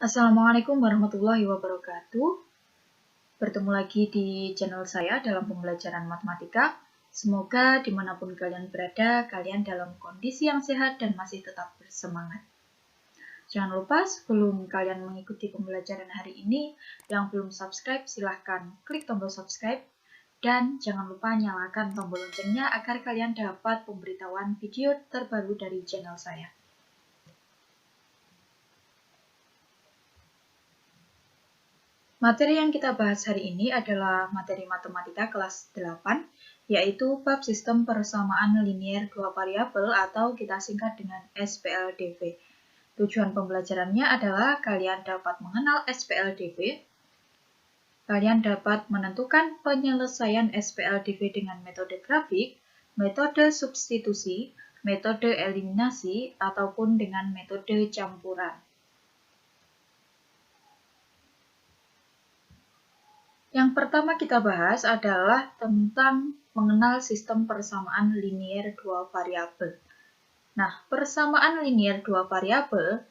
Assalamualaikum warahmatullahi wabarakatuh. Bertemu lagi di channel saya dalam pembelajaran matematika. Semoga dimanapun kalian berada, kalian dalam kondisi yang sehat dan masih tetap bersemangat. Jangan lupa sebelum kalian mengikuti pembelajaran hari ini, yang belum subscribe silahkan klik tombol subscribe. Dan jangan lupa nyalakan tombol loncengnya agar kalian dapat pemberitahuan video terbaru dari channel saya. Materi yang kita bahas hari ini adalah materi matematika kelas 8, yaitu bab sistem persamaan linier dua variabel atau kita singkat dengan SPLDV. Tujuan pembelajarannya adalah kalian dapat mengenal SPLDV, kalian dapat menentukan penyelesaian SPLDV dengan metode grafik, metode substitusi, metode eliminasi, ataupun dengan metode campuran. Yang pertama kita bahas adalah tentang mengenal sistem persamaan linier dua variabel. Nah, persamaan linier dua variabel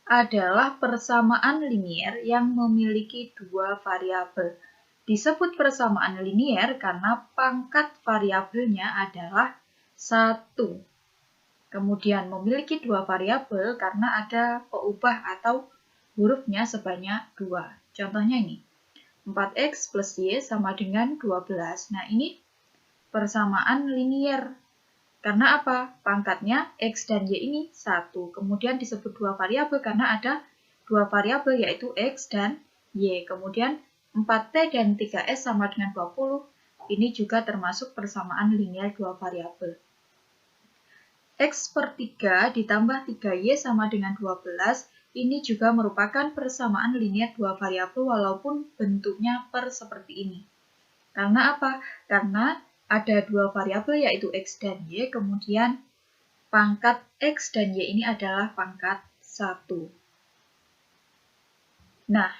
adalah persamaan linier yang memiliki dua variabel. Disebut persamaan linier karena pangkat variabelnya adalah 1. Kemudian memiliki dua variabel karena ada peubah atau hurufnya sebanyak 2. Contohnya ini. 4x plus y sama dengan 12. Nah, ini persamaan linier. Karena apa? Pangkatnya x dan y ini 1. Kemudian disebut dua variabel karena ada dua variabel yaitu x dan y. Kemudian 4t dan 3s sama dengan 20. Ini juga termasuk persamaan linier dua variabel. X per 3 ditambah 3y sama dengan 12. Ini juga merupakan persamaan linier dua variabel walaupun bentuknya seperti ini. Karena apa? Karena ada dua variabel yaitu x dan y, kemudian pangkat x dan y ini adalah pangkat 1. Nah,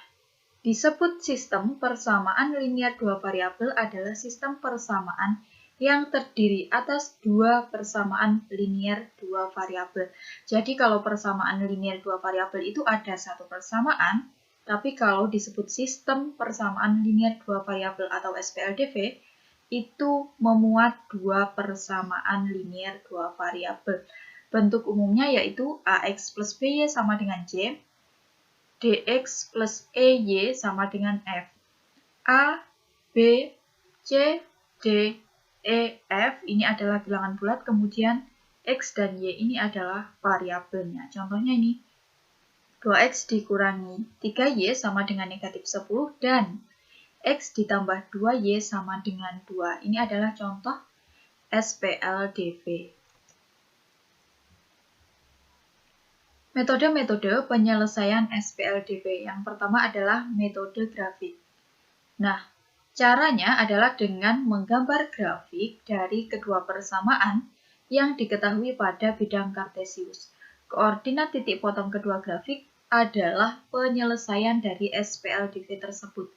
disebut sistem persamaan linier dua variabel adalah sistem persamaan yang terdiri atas dua persamaan linier dua variabel. Jadi kalau persamaan linier dua variabel itu ada satu persamaan, tapi kalau disebut sistem persamaan linier dua variabel atau SPLDV, itu memuat dua persamaan linier dua variabel. Bentuk umumnya yaitu AX plus BY sama dengan J, DX plus EY sama dengan F. A, B, C, D, E, F ini adalah bilangan bulat, kemudian X dan Y ini adalah variabelnya. Contohnya ini, 2X dikurangi 3Y sama dengan negatif 10 dan X ditambah 2Y sama dengan 2. Ini adalah contoh SPLDV. Metode-metode penyelesaian SPLDV. Yang pertama adalah metode grafik. Nah, caranya adalah dengan menggambar grafik dari kedua persamaan yang diketahui pada bidang kartesius. Koordinat titik potong kedua grafik adalah penyelesaian dari SPLDV tersebut.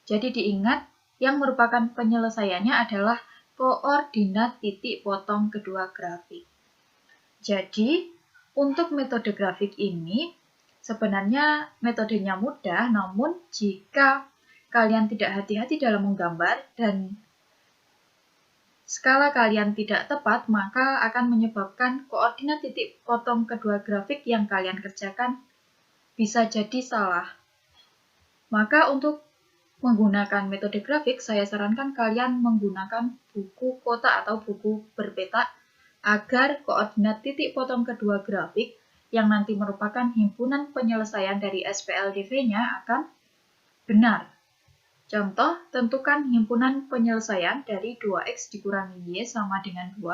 Jadi diingat, yang merupakan penyelesaiannya adalah koordinat titik potong kedua grafik. Jadi, untuk metode grafik ini, sebenarnya metodenya mudah, namun jika kalian tidak hati-hati dalam menggambar dan skala kalian tidak tepat, maka akan menyebabkan koordinat titik potong kedua grafik yang kalian kerjakan bisa jadi salah. Maka untuk menggunakan metode grafik, saya sarankan kalian menggunakan buku kotak atau buku berpeta agar koordinat titik potong kedua grafik yang nanti merupakan himpunan penyelesaian dari SPLDV-nya akan benar. Contoh, tentukan himpunan penyelesaian dari 2x dikurangi y sama dengan 2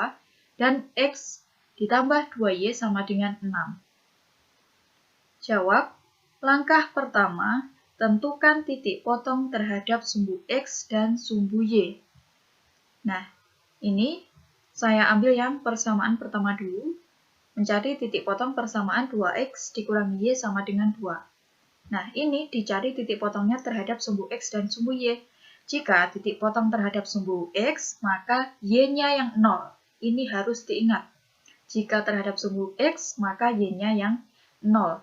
dan x ditambah 2y sama dengan 6. Jawab, langkah pertama, tentukan titik potong terhadap sumbu x dan sumbu y. Nah, ini saya ambil yang persamaan pertama dulu, mencari titik potong persamaan 2x dikurangi y sama dengan 2. Nah, ini dicari titik potongnya terhadap sumbu x dan sumbu y. Jika titik potong terhadap sumbu x, maka y-nya yang 0. Ini harus diingat. Jika terhadap sumbu x, maka y-nya yang 0.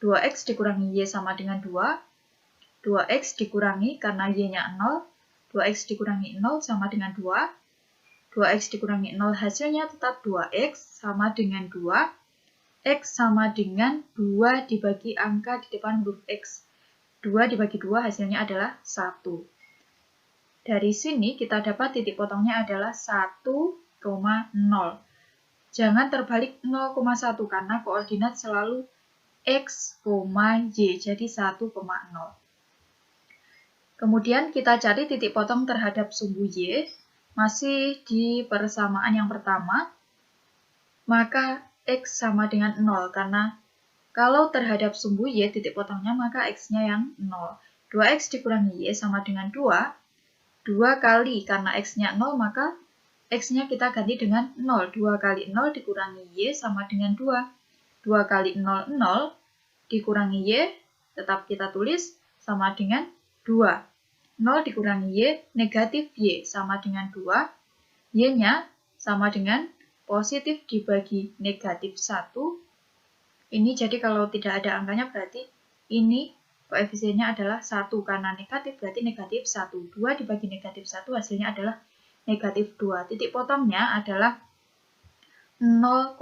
2x dikurangi y sama dengan 2, 2x dikurangi karena y-nya 0, 2x dikurangi 0 sama dengan 2, 2x dikurangi 0 hasilnya tetap 2x sama dengan 2, x sama dengan 2 dibagi angka di depan huruf x. 2 dibagi 2 hasilnya adalah 1. Dari sini kita dapat titik potongnya adalah 1,0. Jangan terbalik 0,1 karena koordinat selalu x, y, jadi 1,0. Kemudian kita cari titik potong terhadap sumbu y, masih di persamaan yang pertama, maka x sama dengan 0, karena kalau terhadap sumbu y titik potongnya maka x-nya yang 0. 2x dikurangi y sama dengan 2, 2 kali karena x-nya 0 maka x-nya kita ganti dengan 0. 2 kali 0 dikurangi y sama dengan 2. 2 kali 0, 0 dikurangi y, tetap kita tulis sama dengan 2. 0 dikurangi y, negatif y sama dengan 2. Y-nya sama dengan positif dibagi negatif 1. Ini jadi kalau tidak ada angkanya berarti ini koefisiennya adalah 1. Karena negatif berarti negatif 1. 2 dibagi negatif 1 hasilnya adalah negatif 2. Titik potongnya adalah 0,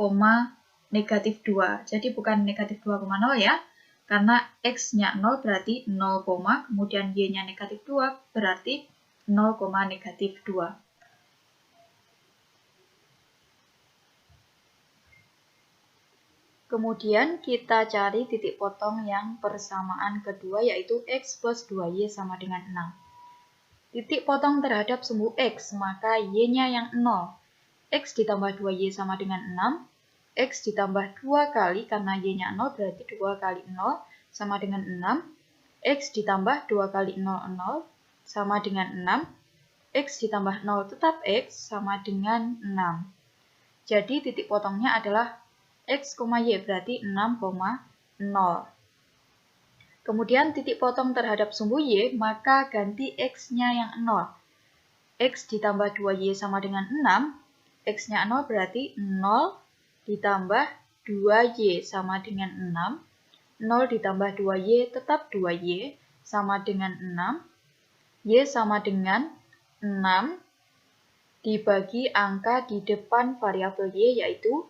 negatif 2. Jadi bukan negatif 2,0 ya. Karena x-nya 0 berarti 0, kemudian y-nya negatif 2 berarti 0, negatif 2. Kemudian kita cari titik potong yang persamaan kedua yaitu x plus 2y sama dengan 6. Titik potong terhadap sumbu x, maka y-nya yang 0. X ditambah 2y sama dengan 6. X ditambah 2 kali, karena y-nya 0 berarti 2 kali 0 sama dengan 6. X ditambah 2 kali 0, 0 sama dengan 6. X ditambah 0 tetap x sama dengan 6. Jadi titik potongnya adalah x, y berarti 6,0. Kemudian titik potong terhadap sumbu y, maka ganti x-nya yang 0. X ditambah 2y sama dengan 6. X-nya 0 berarti 0 ditambah 2y sama dengan 6. 0 ditambah 2y tetap 2y sama dengan 6. Y sama dengan 6 dibagi angka di depan variabel y yaitu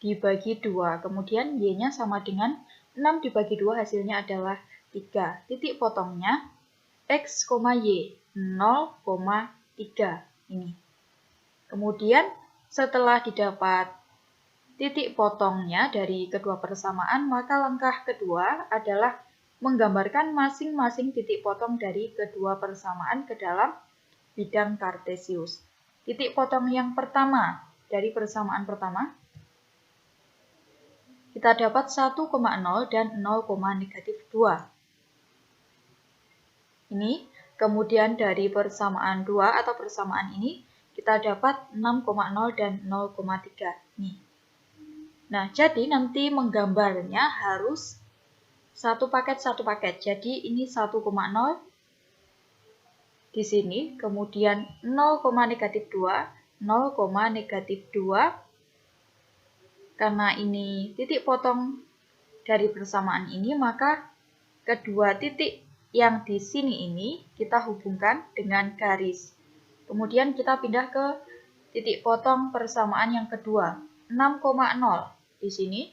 dibagi 2. Kemudian y-nya sama dengan 6 dibagi 2 hasilnya adalah 3. Titik potongnya x, y 0,3 ini. Kemudian setelah didapat titik potongnya dari kedua persamaan, maka langkah kedua adalah menggambarkan masing-masing titik potong dari kedua persamaan ke dalam bidang kartesius. Titik potong yang pertama dari persamaan pertama, kita dapat 1,0 dan 0, negatif 2. Ini, kemudian dari persamaan 2 atau persamaan ini, kita dapat 6,0 dan 0,3. Nih. Nah, jadi nanti menggambarnya harus satu paket. Jadi ini 1,0 di sini, kemudian 0, negatif 2, 0, negatif 2. Karena ini titik potong dari persamaan ini, maka kedua titik yang di sini ini kita hubungkan dengan garis. Kemudian kita pindah ke titik potong persamaan yang kedua, 6,0. Di sini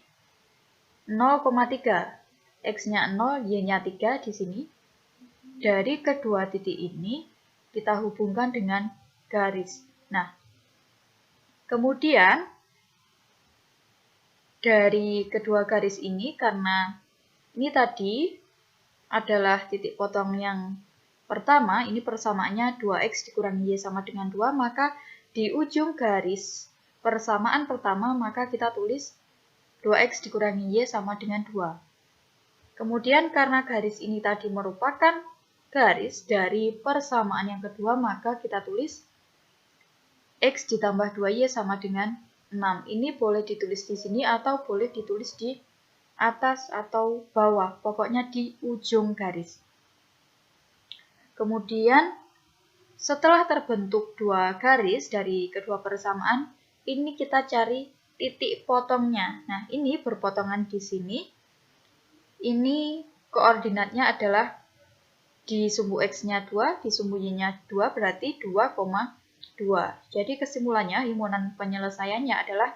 0,3, x-nya 0, y-nya 3 di sini. Dari kedua titik ini kita hubungkan dengan garis. Nah, kemudian dari kedua garis ini, karena ini tadi adalah titik potong yang pertama, ini persamaannya 2x dikurangi y sama dengan 2, maka di ujung garis persamaan pertama, maka kita tulis 2x dikurangi y sama dengan 2. Kemudian karena garis ini tadi merupakan garis dari persamaan yang kedua, maka kita tulis x ditambah 2y sama dengan 6. Ini boleh ditulis di sini atau boleh ditulis di atas atau bawah, pokoknya di ujung garis. Kemudian setelah terbentuk dua garis dari kedua persamaan, ini kita cari titik potongnya. Nah, ini berpotongan di sini. Ini koordinatnya adalah di sumbu X-nya 2, di sumbu Y-nya 2, berarti 2,2. Jadi kesimpulannya himpunan penyelesaiannya adalah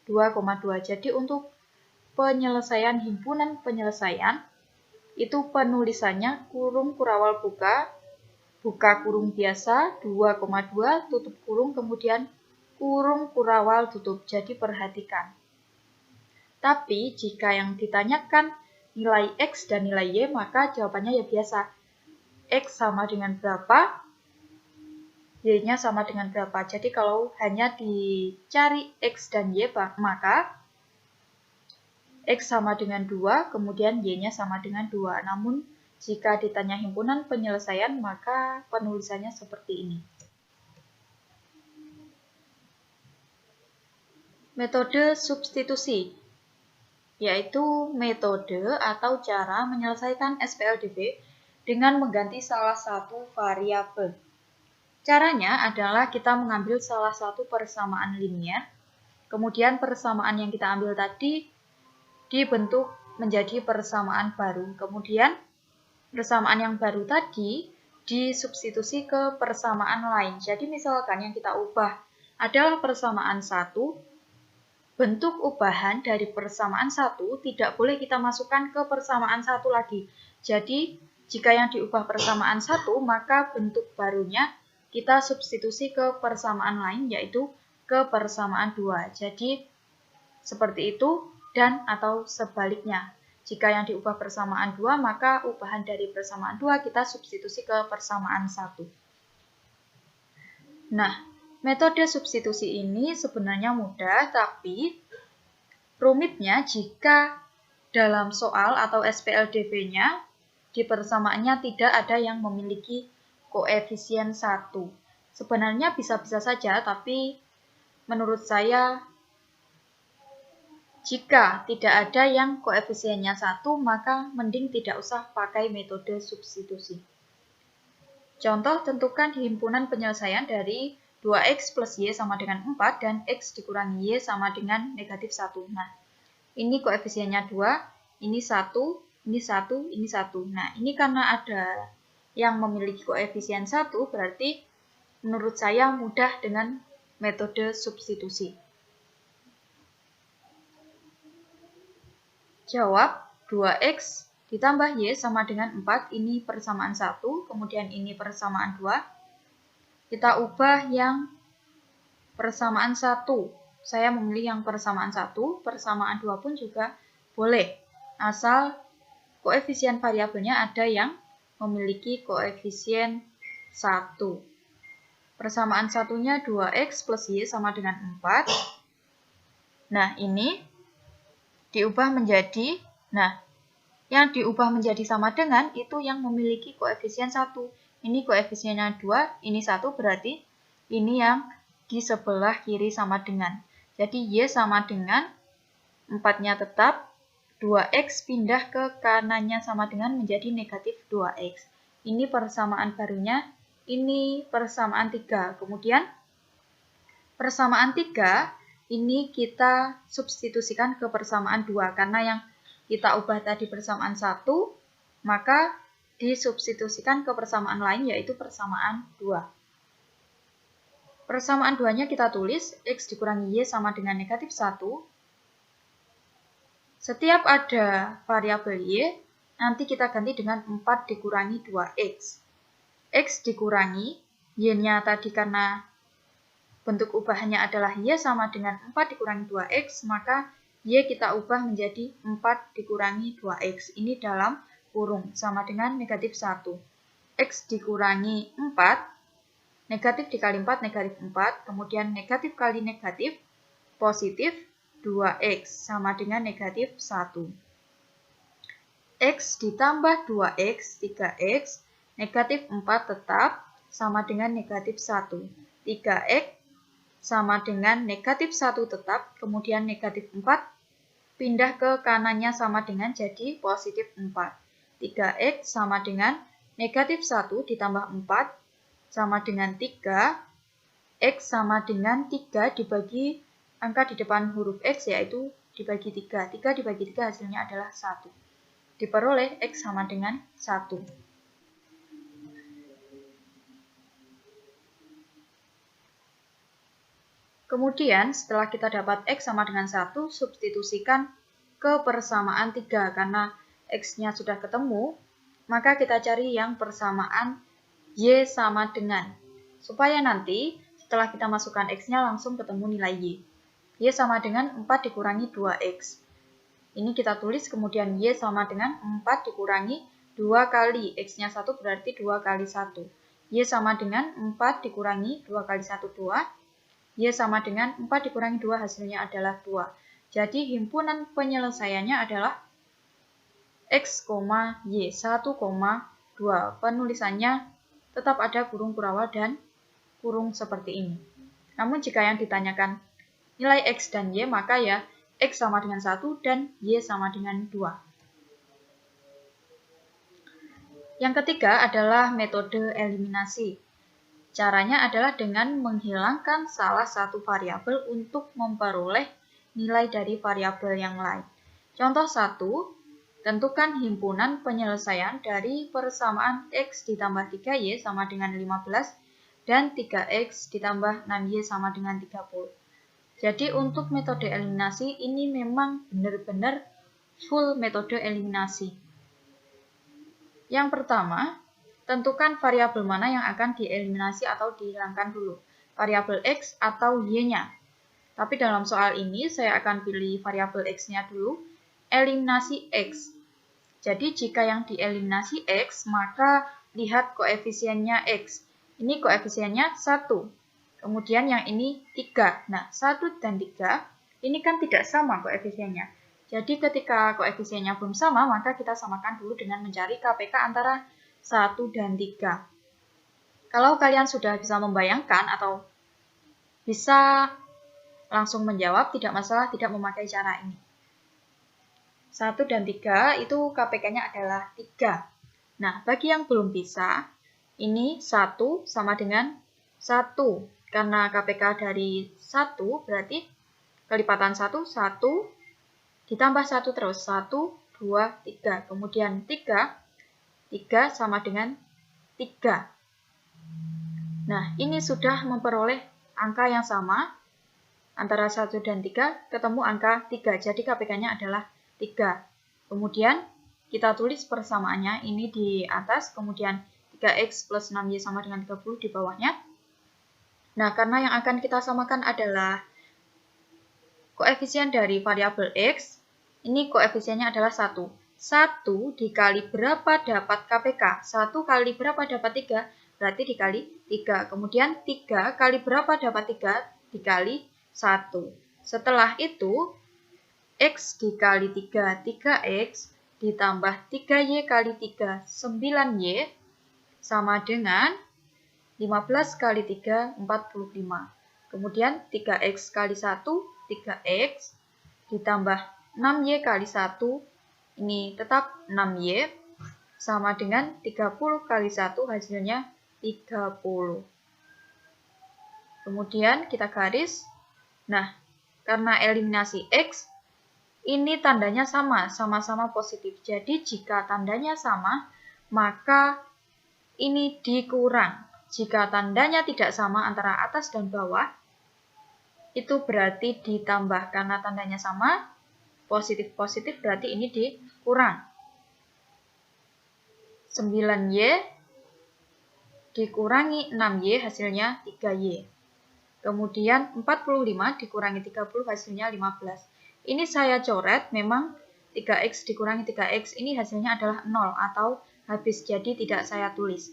2,2. Jadi untuk penyelesaian himpunan penyelesaian, itu penulisannya kurung kurawal buka, buka kurung biasa, 2,2, tutup kurung, kemudian kurung kurawal tutup. Jadi perhatikan. Tapi jika yang ditanyakan nilai X dan nilai Y, maka jawabannya ya biasa. X sama dengan berapa, Y-nya sama dengan berapa. Jadi kalau hanya dicari X dan Y, maka X sama dengan 2, kemudian Y-nya sama dengan 2. Namun, jika ditanya himpunan penyelesaian, maka penulisannya seperti ini. Metode substitusi, yaitu metode atau cara menyelesaikan SPLDB dengan mengganti salah satu variabel. Caranya adalah kita mengambil salah satu persamaan linear, kemudian persamaan yang kita ambil tadi dibentuk menjadi persamaan baru. Kemudian persamaan yang baru tadi disubstitusi ke persamaan lain. Jadi misalkan yang kita ubah adalah persamaan 1, bentuk ubahan dari persamaan 1 tidak boleh kita masukkan ke persamaan 1 lagi. Jadi jika yang diubah persamaan 1, maka bentuk barunya kita substitusi ke persamaan lain, yaitu ke persamaan 2. Jadi seperti itu. Dan atau sebaliknya. Jika yang diubah persamaan 2, maka ubahan dari persamaan 2 kita substitusi ke persamaan 1. Nah, metode substitusi ini sebenarnya mudah, tapi rumitnya jika dalam soal atau SPLDB-nya di persamaannya tidak ada yang memiliki koefisien 1. Sebenarnya bisa-bisa saja, tapi menurut saya jika tidak ada yang koefisiennya 1, maka mending tidak usah pakai metode substitusi. Contoh, tentukan himpunan penyelesaian dari 2x plus y sama dengan 4 dan x dikurangi y sama dengan negatif 1. Nah, ini koefisiennya 2, ini 1, ini 1, ini 1. Nah, ini karena ada yang memiliki koefisien 1, berarti menurut saya mudah dengan metode substitusi. Jawab, 2x ditambah y sama dengan 4, ini persamaan 1, kemudian ini persamaan 2. Kita ubah yang persamaan 1. Saya memilih yang persamaan 1, persamaan 2 pun juga boleh. Asal koefisien variabelnya ada yang memiliki koefisien 1. Persamaan satunya 2x plus y sama dengan 4. Nah, ini diubah menjadi, yang diubah menjadi sama dengan itu yang memiliki koefisien 1. Ini koefisiennya 2, ini 1, berarti ini yang di sebelah kiri sama dengan. Jadi y sama dengan 4-nya tetap, 2x pindah ke kanannya sama dengan menjadi negatif 2x. Ini persamaan barunya, ini persamaan 3. Kemudian persamaan 3 ini kita substitusikan ke persamaan 2, karena yang kita ubah tadi persamaan 1, maka disubstitusikan ke persamaan lain, yaitu persamaan 2. Persamaan 2-nya kita tulis, x dikurangi y sama dengan negatif 1. Setiap ada variabel y, nanti kita ganti dengan 4 dikurangi 2x. X dikurangi, y-nya tadi karena bentuk ubahannya adalah y sama dengan 4 dikurangi 2x, maka y kita ubah menjadi 4 dikurangi 2x. Ini dalam kurung, sama dengan negatif 1. X dikurangi 4, negatif dikali 4, negatif 4, kemudian negatif kali negatif, positif 2x, sama dengan negatif 1. X ditambah 2x, 3x, negatif 4 tetap, sama dengan negatif 1. 3x sama dengan negatif 1 tetap, kemudian negatif 4 pindah ke kanannya sama dengan jadi positif 4. 3x sama dengan negatif 1 ditambah 4 sama dengan 3. X sama dengan 3 dibagi angka di depan huruf X, yaitu dibagi 3. 3 dibagi 3 hasilnya adalah 1. diperoleh X sama dengan 1. Kemudian setelah kita dapat X sama dengan 1, substitusikan ke persamaan 3. Karena X-nya sudah ketemu, maka kita cari yang persamaan Y sama dengan. Supaya nanti setelah kita masukkan X-nya langsung ketemu nilai Y. Y sama dengan 4 dikurangi 2X. Ini kita tulis, kemudian Y sama dengan 4 dikurangi 2 kali. X-nya 1 berarti 2 kali 1. Y sama dengan 4 dikurangi 2 kali 1, 2. Y sama dengan 4 dikurangi 2, hasilnya adalah 2. Jadi himpunan penyelesaiannya adalah X, Y 1,2. Penulisannya tetap ada kurung kurawal dan kurung seperti ini. Namun jika yang ditanyakan nilai X dan Y, maka ya X sama dengan 1 dan Y sama dengan 2. Yang ketiga adalah metode eliminasi. Caranya adalah dengan menghilangkan salah satu variabel untuk memperoleh nilai dari variabel yang lain. Contoh 1, tentukan himpunan penyelesaian dari persamaan X ditambah 3Y sama dengan 15 dan 3X ditambah 6Y sama dengan 30. Jadi untuk metode eliminasi ini memang benar-benar full metode eliminasi. Yang pertama, tentukan variabel mana yang akan dieliminasi atau dihilangkan dulu. Variabel X atau Y-nya. Tapi dalam soal ini saya akan pilih variabel X-nya dulu. Eliminasi X. Jadi jika yang dieliminasi X, maka lihat koefisiennya X. Ini koefisiennya 1. Kemudian yang ini 3. Nah, 1 dan 3 ini kan tidak sama koefisiennya. Jadi ketika koefisiennya belum sama, maka kita samakan dulu dengan mencari KPK antara 1 dan 3. Kalau kalian sudah bisa membayangkan atau bisa langsung menjawab, tidak masalah tidak memakai cara ini. 1 dan 3 itu KPK-nya adalah 3. Nah, bagi yang belum bisa, ini 1 sama dengan 1. Karena KPK dari 1 berarti kelipatan 1, 1, ditambah 1 terus. 1, 2, 3. Kemudian 3 sama dengan 3. Nah, ini sudah memperoleh angka yang sama. Antara 1 dan 3 ketemu angka 3. Jadi KPK-nya adalah 3. Kemudian kita tulis persamaannya ini di atas. Kemudian 3X plus 6Y sama dengan 30 di bawahnya. Nah, karena yang akan kita samakan adalah koefisien dari variabel X, ini koefisiennya adalah 1. 1 dikali berapa dapat KPK? 1 kali berapa dapat 3? Berarti dikali 3. Kemudian 3 kali berapa dapat 3? Dikali 1. Setelah itu, X dikali 3, 3X, ditambah 3Y kali 3, 9Y, sama dengan 15 kali 3, 45. Kemudian 3X kali 1, 3X, ditambah 6Y kali 1, ini tetap 6Y, sama dengan 30 kali 1, hasilnya 30. Kemudian kita garis. Nah, karena eliminasi X, ini tandanya sama, sama-sama positif. Jadi jika tandanya sama, maka ini dikurang. Jika tandanya tidak sama antara atas dan bawah, itu berarti ditambah. Karena tandanya sama, positif-positif berarti ini dikurang. 9Y dikurangi 6Y hasilnya 3Y. Kemudian 45 dikurangi 30 hasilnya 15. Ini saya coret, memang 3X dikurangi 3X ini hasilnya adalah 0 atau habis, jadi tidak saya tulis.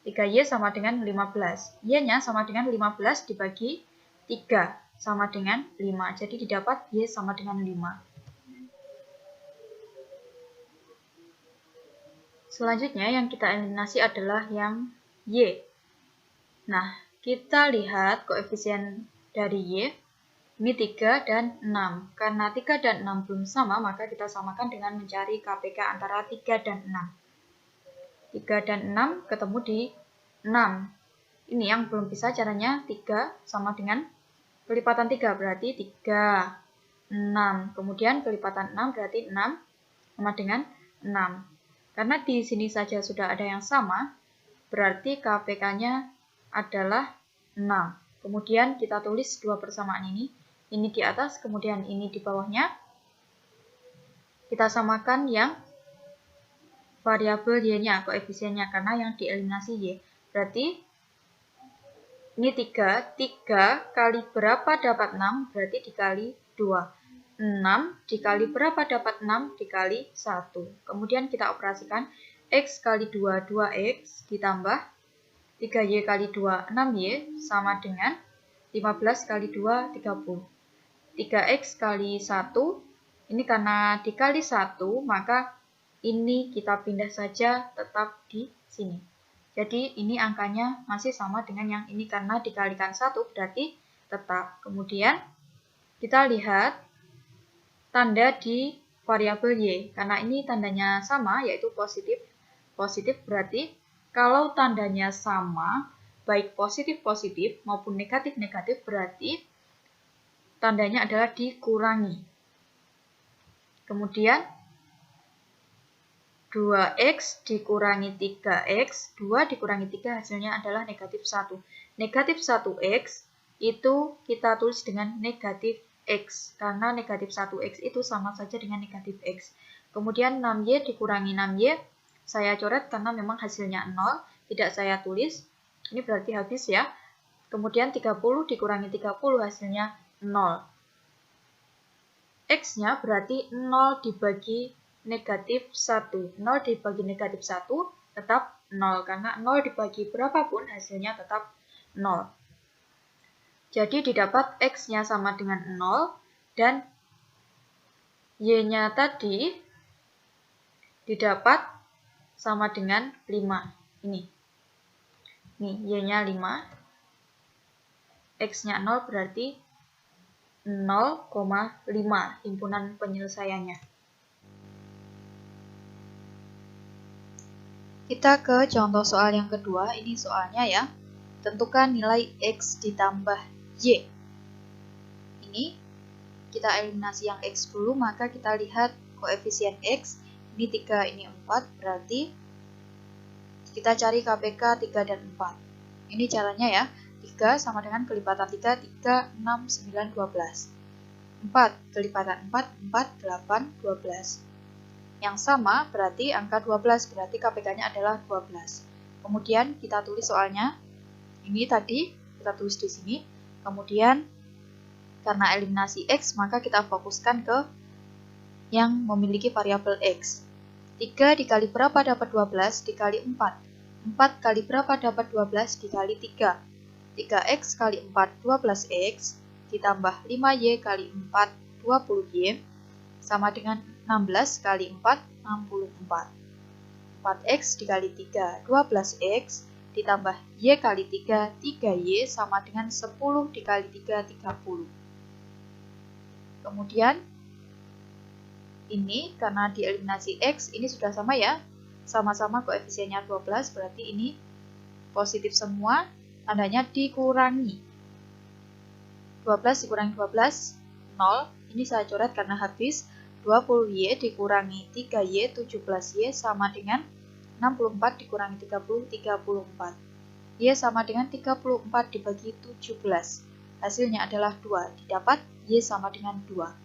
3Y sama dengan 15. Y-nya sama dengan 15 dibagi 3 sama dengan 5. Jadi didapat Y sama dengan 5. Selanjutnya yang kita eliminasi adalah yang Y. Nah, kita lihat koefisien dari Y. Ini 3 dan 6. Karena 3 dan 6 belum sama, maka kita samakan dengan mencari KPK antara 3 dan 6. 3 dan 6 ketemu di 6. Ini yang belum bisa caranya 3 sama dengan kelipatan 3 berarti 3, 6. Kemudian kelipatan 6 berarti 6 sama dengan 6. Karena di sini saja sudah ada yang sama, berarti KPK-nya adalah 6. Kemudian kita tulis dua persamaan ini di atas, kemudian ini di bawahnya. Kita samakan yang variabel Y-nya, koefisiennya, karena yang dieliminasi Y. Berarti ini 3 kali berapa dapat 6, berarti dikali 2. 6 dikali berapa dapat 6, dikali 1. Kemudian kita operasikan, X kali 2, 2X, ditambah 3Y kali 2, 6Y, sama dengan 15 kali 2, 30. 3X kali 1, ini karena dikali 1, maka ini kita pindah saja tetap di sini. Jadi ini angkanya masih sama dengan yang ini karena dikalikan 1 berarti tetap. Kemudian kita lihat tanda di variabel Y. Karena ini tandanya sama yaitu positif. Positif berarti kalau tandanya sama baik positif-positif maupun negatif-negatif berarti tandanya adalah dikurangi. Kemudian 2X dikurangi 3X, 2 dikurangi 3 hasilnya adalah negatif 1. Negatif 1X itu kita tulis dengan negatif X, karena negatif 1X itu sama saja dengan negatif X. Kemudian 6Y dikurangi 6Y, saya coret karena memang hasilnya 0, tidak saya tulis. Ini berarti habis ya. Kemudian 30 dikurangi 30 hasilnya 0. X-nya berarti 0 dibagi negatif 1. 0 dibagi negatif 1 tetap 0. Karena 0 dibagi berapapun hasilnya tetap 0. Jadi didapat X-nya sama dengan 0 dan Y-nya tadi didapat sama dengan 5. Ini Y-nya 5. X-nya 0 berarti 0,5 himpunan penyelesaiannya. Kita ke contoh soal yang kedua, ini soalnya ya. Tentukan nilai X ditambah Y. Ini kita eliminasi yang X dulu, maka kita lihat koefisien X. Ini 3, ini 4, berarti kita cari KPK 3 dan 4. Ini caranya ya. 3 sama dengan kelipatan 3, 3, 6, 9, 12. 4 kelipatan 4, 4, 8, 12. Yang sama berarti angka 12, berarti KPK-nya adalah 12. Kemudian kita tulis soalnya. Ini tadi kita tulis di sini. Kemudian karena eliminasi X, maka kita fokuskan ke yang memiliki variabel X. 3 dikali berapa dapat 12 dikali 4. 4 kali berapa dapat 12 dikali 3. 3X kali 4, 12X, ditambah 5Y kali 4, 20Y, sama dengan 16 kali 4, 64. 4X dikali 3, 12X, ditambah Y kali 3, 3Y, sama dengan 10 dikali 3, 30. Kemudian, ini karena dieliminasi X, ini sudah sama ya. Sama-sama koefisiennya 12, berarti ini positif semua, tandanya dikurangi. 12 dikurangi 12, 0. Ini saya coret karena habis. 20Y dikurangi 3Y, 17Y sama dengan 64 dikurangi 30, 34. Y sama dengan 34 dibagi 17. Hasilnya adalah 2. Didapat Y sama dengan 2.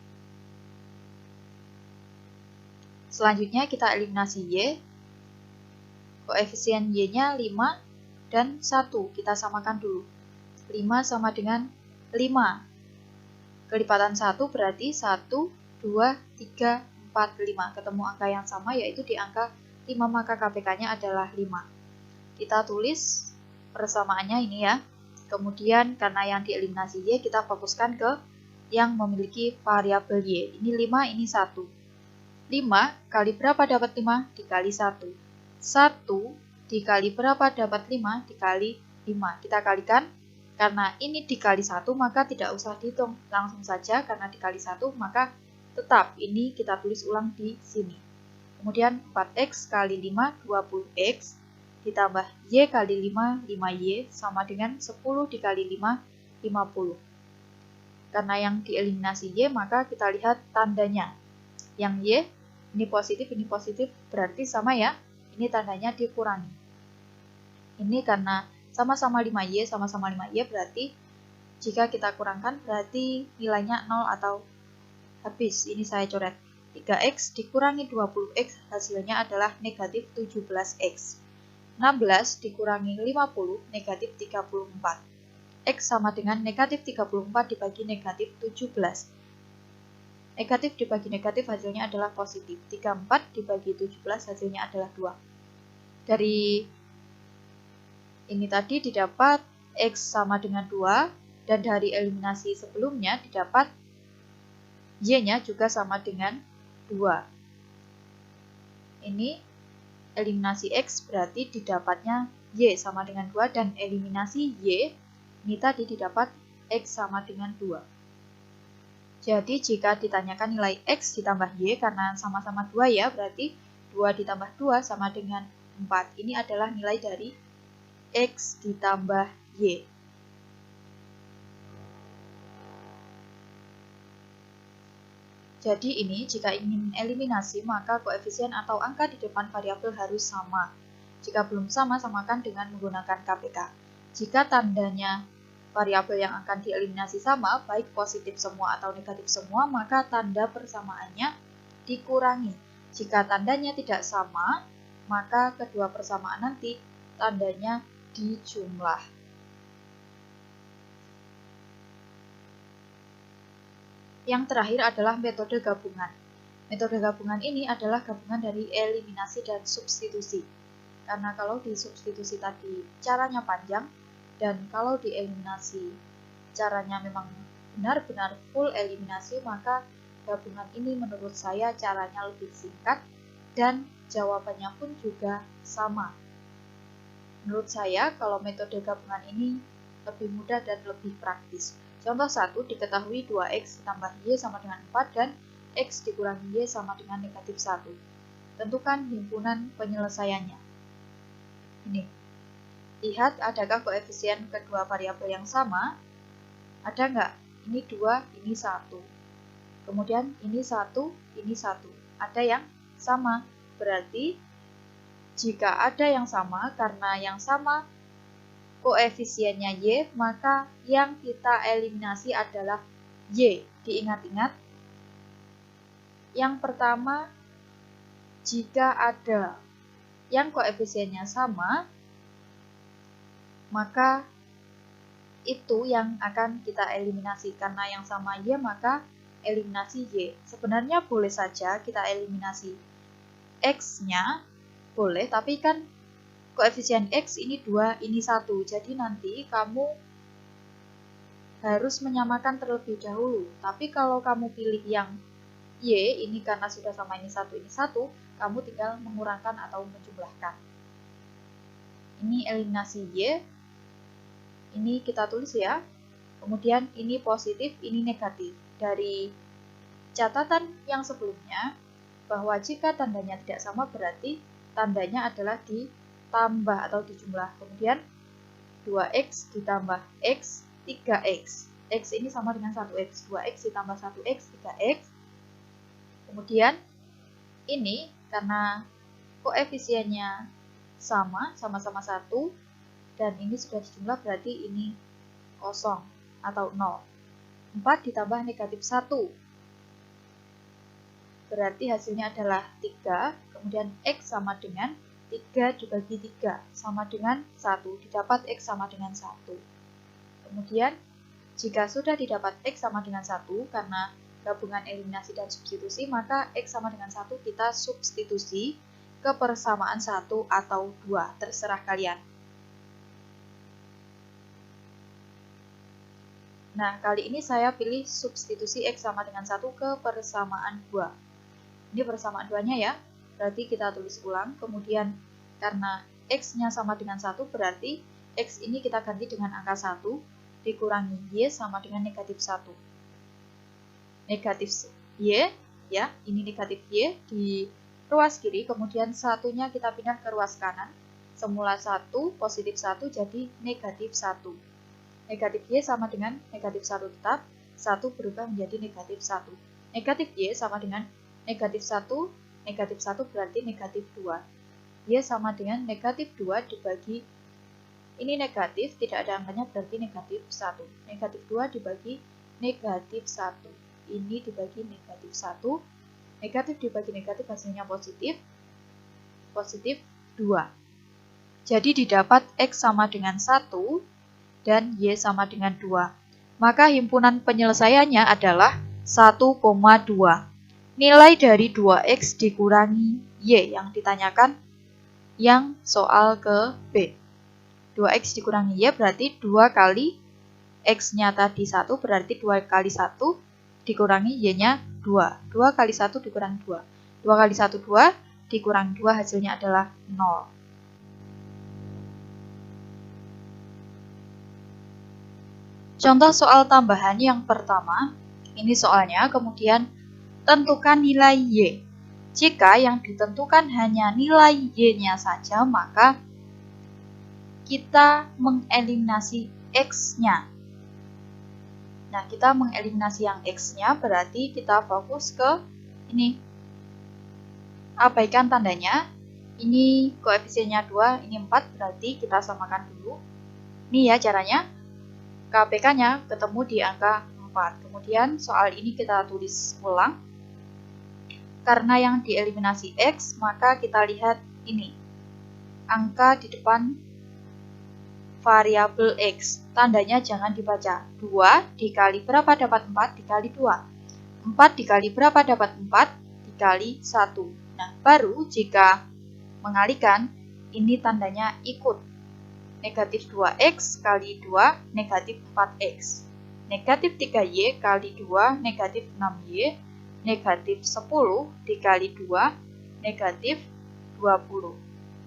Selanjutnya kita eliminasi Y. Koefisien Y-nya 5 dan 1. Kita samakan dulu. 5 sama dengan 5. Kelipatan 1 berarti 1, 2, 3, 4, 5. Ketemu angka yang sama yaitu di angka 5, maka KPK-nya adalah 5. Kita tulis persamaannya ini ya. Kemudian karena yang dieliminasi Y, kita fokuskan ke yang memiliki variabel Y. Ini 5, ini 1. 5 kali berapa dapat 5? Dikali 1. 1 dikali berapa dapat 5? Dikali 5. Kita kalikan. Karena ini dikali 1, maka tidak usah dihitung. Langsung saja karena dikali 1, maka tetap ini kita tulis ulang di sini. Kemudian 4X kali 5, 20X, ditambah Y kali 5, 5Y, sama dengan 10 dikali 5, 50. Karena yang dieliminasi Y, maka kita lihat tandanya. Yang Y ini positif, berarti sama ya. Ini tandanya dikurangi. Ini karena sama-sama 5Y, sama-sama 5Y, berarti jika kita kurangkan berarti nilainya 0 atau habis. Ini saya coret. 3X dikurangi 20X hasilnya adalah negatif 17X. 16 dikurangi 50 negatif 34. X sama dengan negatif 34 dibagi negatif 17. Negatif dibagi negatif hasilnya adalah positif. 34 dibagi 17 hasilnya adalah 2. Dari ini tadi didapat X sama dengan 2, dan dari eliminasi sebelumnya didapat Y-nya juga sama dengan 2. Ini eliminasi X berarti didapatnya Y sama dengan 2, dan eliminasi Y ini tadi didapat X sama dengan 2. Jadi jika ditanyakan nilai X ditambah Y, karena sama-sama 2 ya, berarti 2 ditambah 2 sama dengan 4. Ini adalah nilai dari X ditambah Y. Jadi ini jika ingin eliminasi, maka koefisien atau angka di depan variabel harus sama. Jika belum sama, samakan dengan menggunakan KPK. Jika tandanya variabel yang akan dieliminasi sama, baik positif semua atau negatif semua, maka tanda persamaannya dikurangi. Jika tandanya tidak sama, maka kedua persamaan nanti tandanya dijumlah. Yang terakhir adalah metode gabungan. Metode gabungan ini adalah gabungan dari eliminasi dan substitusi. Karena kalau di substitusi tadi caranya panjang, dan kalau dieliminasi caranya memang benar-benar full eliminasi, maka gabungan ini menurut saya caranya lebih singkat dan jawabannya pun juga sama. Menurut saya kalau metode gabungan ini lebih mudah dan lebih praktis. Contoh 1, diketahui 2X ditambah Y sama dengan 4 dan X dikurangi Y sama dengan negatif 1. Tentukan himpunan penyelesaiannya. Ini. Lihat adakah koefisien kedua variabel yang sama? Ada nggak? Ini 2, ini 1. Kemudian ini 1, ini 1. Ada yang sama. Berarti jika ada yang sama, karena yang sama koefisiennya Y, maka yang kita eliminasi adalah Y. Diingat-ingat. Yang pertama, jika ada yang koefisiennya sama, maka itu yang akan kita eliminasi. Karena yang sama Y, maka eliminasi Y. Sebenarnya boleh saja kita eliminasi X-nya, boleh, tapi kan koefisien X ini 2, ini 1. Jadi nanti kamu harus menyamakan terlebih dahulu. Tapi kalau kamu pilih yang Y, ini karena sudah sama ini 1, ini 1, kamu tinggal mengurangkan atau menjumlahkan. Ini eliminasi Y. Ini kita tulis ya. Kemudian ini positif, ini negatif. Dari catatan yang sebelumnya, bahwa jika tandanya tidak sama berarti tandanya adalah ditambah atau dijumlah. Kemudian 2X ditambah X, 3X. X ini sama dengan 1X. 2X ditambah 1X, 3X. Kemudian ini karena koefisiennya sama-sama 1, dan ini sudah dijumlah berarti ini kosong atau 0. 4 ditambah negatif 1. Berarti hasilnya adalah 3. Kemudian X sama dengan 3 dibagi 3 sama dengan 1. Didapat X sama dengan 1. Kemudian jika sudah didapat X sama dengan 1, karena gabungan eliminasi dan substitusi, maka X sama dengan 1 kita substitusi ke persamaan 1 atau 2. Terserah kalian. Nah, kali ini saya pilih substitusi X sama dengan 1 ke persamaan 2. Ini persamaan 2-nya ya. Berarti kita tulis ulang. Kemudian karena X-nya sama dengan 1, berarti X ini kita ganti dengan angka 1, dikurangi Y sama dengan negatif 1. Negatif Y, ya, ini negatif Y di ruas kiri, kemudian satunya kita pindah ke ruas kanan. Semula 1, positif 1, jadi negatif 1. Negatif Y sama dengan negatif 1 tetap, 1 berubah menjadi negatif 1. Negatif Y sama dengan negatif 1 negatif 1 berarti negatif 2. Y sama dengan negatif 2 dibagi, ini negatif, tidak ada angkanya berarti negatif 1. Negatif 2 dibagi negatif 1. Ini dibagi negatif 1. Negatif dibagi negatif hasilnya positif. Positif 2. Jadi didapat X sama dengan 1 dan Y sama dengan 2. Maka himpunan penyelesaiannya adalah 1,2. Nilai dari 2X dikurangi Y yang ditanyakan yang soal ke B. 2X dikurangi Y berarti 2 kali X-nya tadi 1 berarti 2 kali 1 dikurangi Y-nya 2. 2 kali 1 dikurangi 2. 2 kali 1 2 dikurangi 2 hasilnya adalah 0. Contoh soal tambahan yang pertama, ini soalnya, kemudian tentukan nilai Y. Jika yang ditentukan hanya nilai Y-nya saja, maka kita mengeliminasi X-nya. Nah, kita mengeliminasi yang X-nya berarti kita fokus ke ini. Abaikan tandanya. Ini koefisiennya 2, ini 4, berarti kita samakan dulu. Ini ya caranya. KPK-nya ketemu di angka 4. Kemudian soal ini kita tulis ulang. Karena yang dieliminasi X, maka kita lihat ini. Angka di depan variabel X. Tandanya jangan dibaca. 2 dikali berapa dapat 4 dikali 2. 4 dikali berapa dapat 4 dikali 1. Nah, baru jika mengalihkan, ini tandanya ikut. Negatif 2X kali 2, negatif 4X. Negatif 3Y kali 2, negatif 6Y. Negatif 10 dikali 2, negatif 20.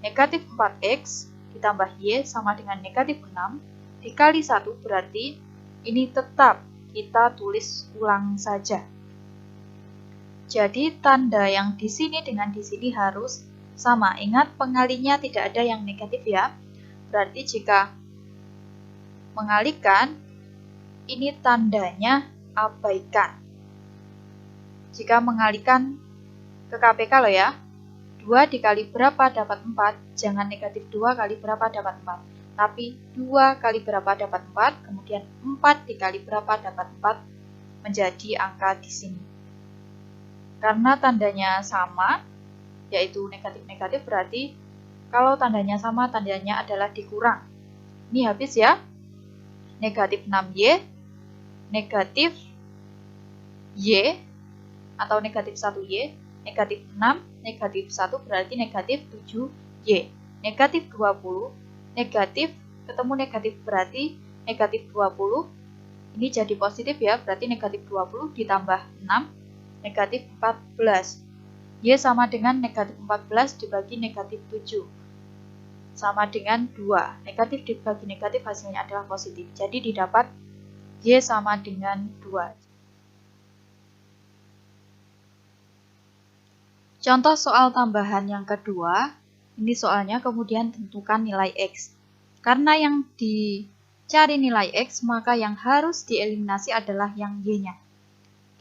Negatif 4X ditambah Y sama dengan negatif 6 dikali 1 berarti ini tetap kita tulis ulang saja. Jadi tanda yang di sini dengan di sini harus sama. Ingat pengalinya tidak ada yang negatif ya. Berarti jika mengalihkan, ini tandanya abaikan. Jika mengalihkan ke KPK loh ya, 2 dikali berapa dapat 4, jangan negatif 2 kali berapa dapat 4. Tapi 2 kali berapa dapat 4, kemudian 4 dikali berapa dapat 4 menjadi angka di sini. Karena tandanya sama, yaitu negatif-negatif, berarti kalau tandanya sama, tandanya adalah dikurang. Ini habis ya. Negatif 6Y, negatif Y, atau negatif 1Y, negatif 6, negatif 1 berarti negatif 7Y. Negatif 20, negatif, ketemu negatif berarti negatif 20. Ini jadi positif ya, berarti negatif 20 ditambah 6, negatif 14. Y sama dengan negatif 14 dibagi negatif 7. Sama dengan 2. Negatif dibagi negatif hasilnya adalah positif. Jadi didapat Y sama dengan 2. Contoh soal tambahan yang kedua. Ini soalnya kemudian tentukan nilai X. Karena yang dicari nilai X, maka yang harus dieliminasi adalah yang Y-nya.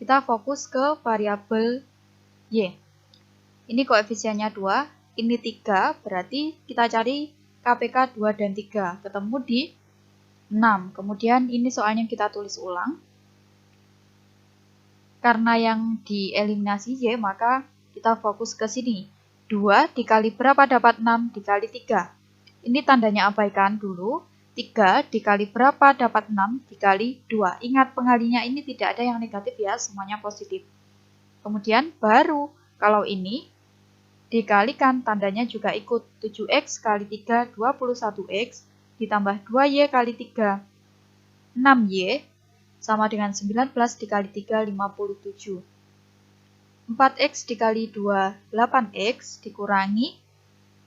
Kita fokus ke variabel Y. Ini koefisiennya 2. Ini 3, berarti kita cari KPK 2 dan 3, ketemu di 6. Kemudian ini soalnya kita tulis ulang. Karena yang dieliminasi Y, maka kita fokus ke sini. 2 dikali berapa dapat 6 dikali 3. Ini tandanya abaikan dulu. 3 dikali berapa dapat 6 dikali 2. Ingat pengalinya ini tidak ada yang negatif ya, semuanya positif. Kemudian baru kalau ini dikalikan, tandanya juga ikut. 7X kali 3, 21X, ditambah 2Y kali 3, 6Y, sama dengan 19 dikali 3, 57. 4X dikali 2, 8X, dikurangi,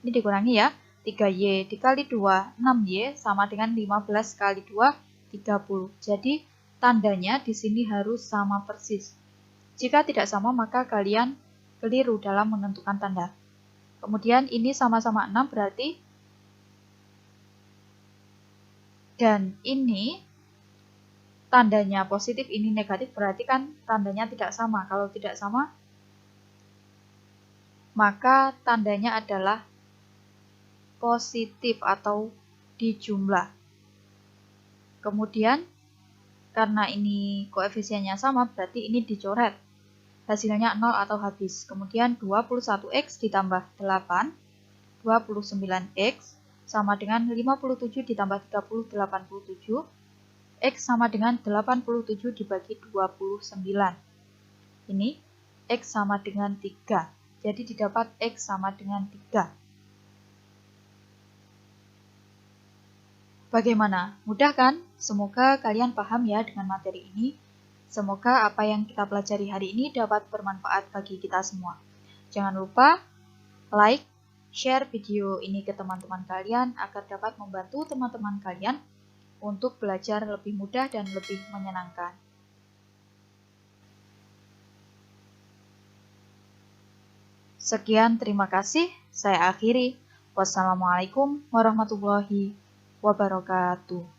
ini dikurangi ya, 3Y dikali 2, 6Y, sama dengan 15 kali 2, 30. Jadi, tandanya di sini harus sama persis. Jika tidak sama, maka kalian keliru dalam menentukan tanda. Kemudian ini sama-sama 6 berarti, dan ini tandanya positif, ini negatif, berarti kan tandanya tidak sama. Kalau tidak sama, maka tandanya adalah positif atau dijumlah. Kemudian, karena ini koefisiennya sama, berarti ini dicoret. Hasilnya 0 atau habis. Kemudian 21x ditambah 8, 29x sama dengan 57 ditambah 30, 87. X sama dengan 87 dibagi 29. Ini X sama dengan 3. Jadi didapat X sama dengan 3. Bagaimana? Mudah kan? Semoga kalian paham ya dengan materi ini. Semoga apa yang kita pelajari hari ini dapat bermanfaat bagi kita semua. Jangan lupa like, share video ini ke teman-teman kalian agar dapat membantu teman-teman kalian untuk belajar lebih mudah dan lebih menyenangkan. Sekian, terima kasih. Saya akhiri. Wassalamualaikum warahmatullahi wabarakatuh.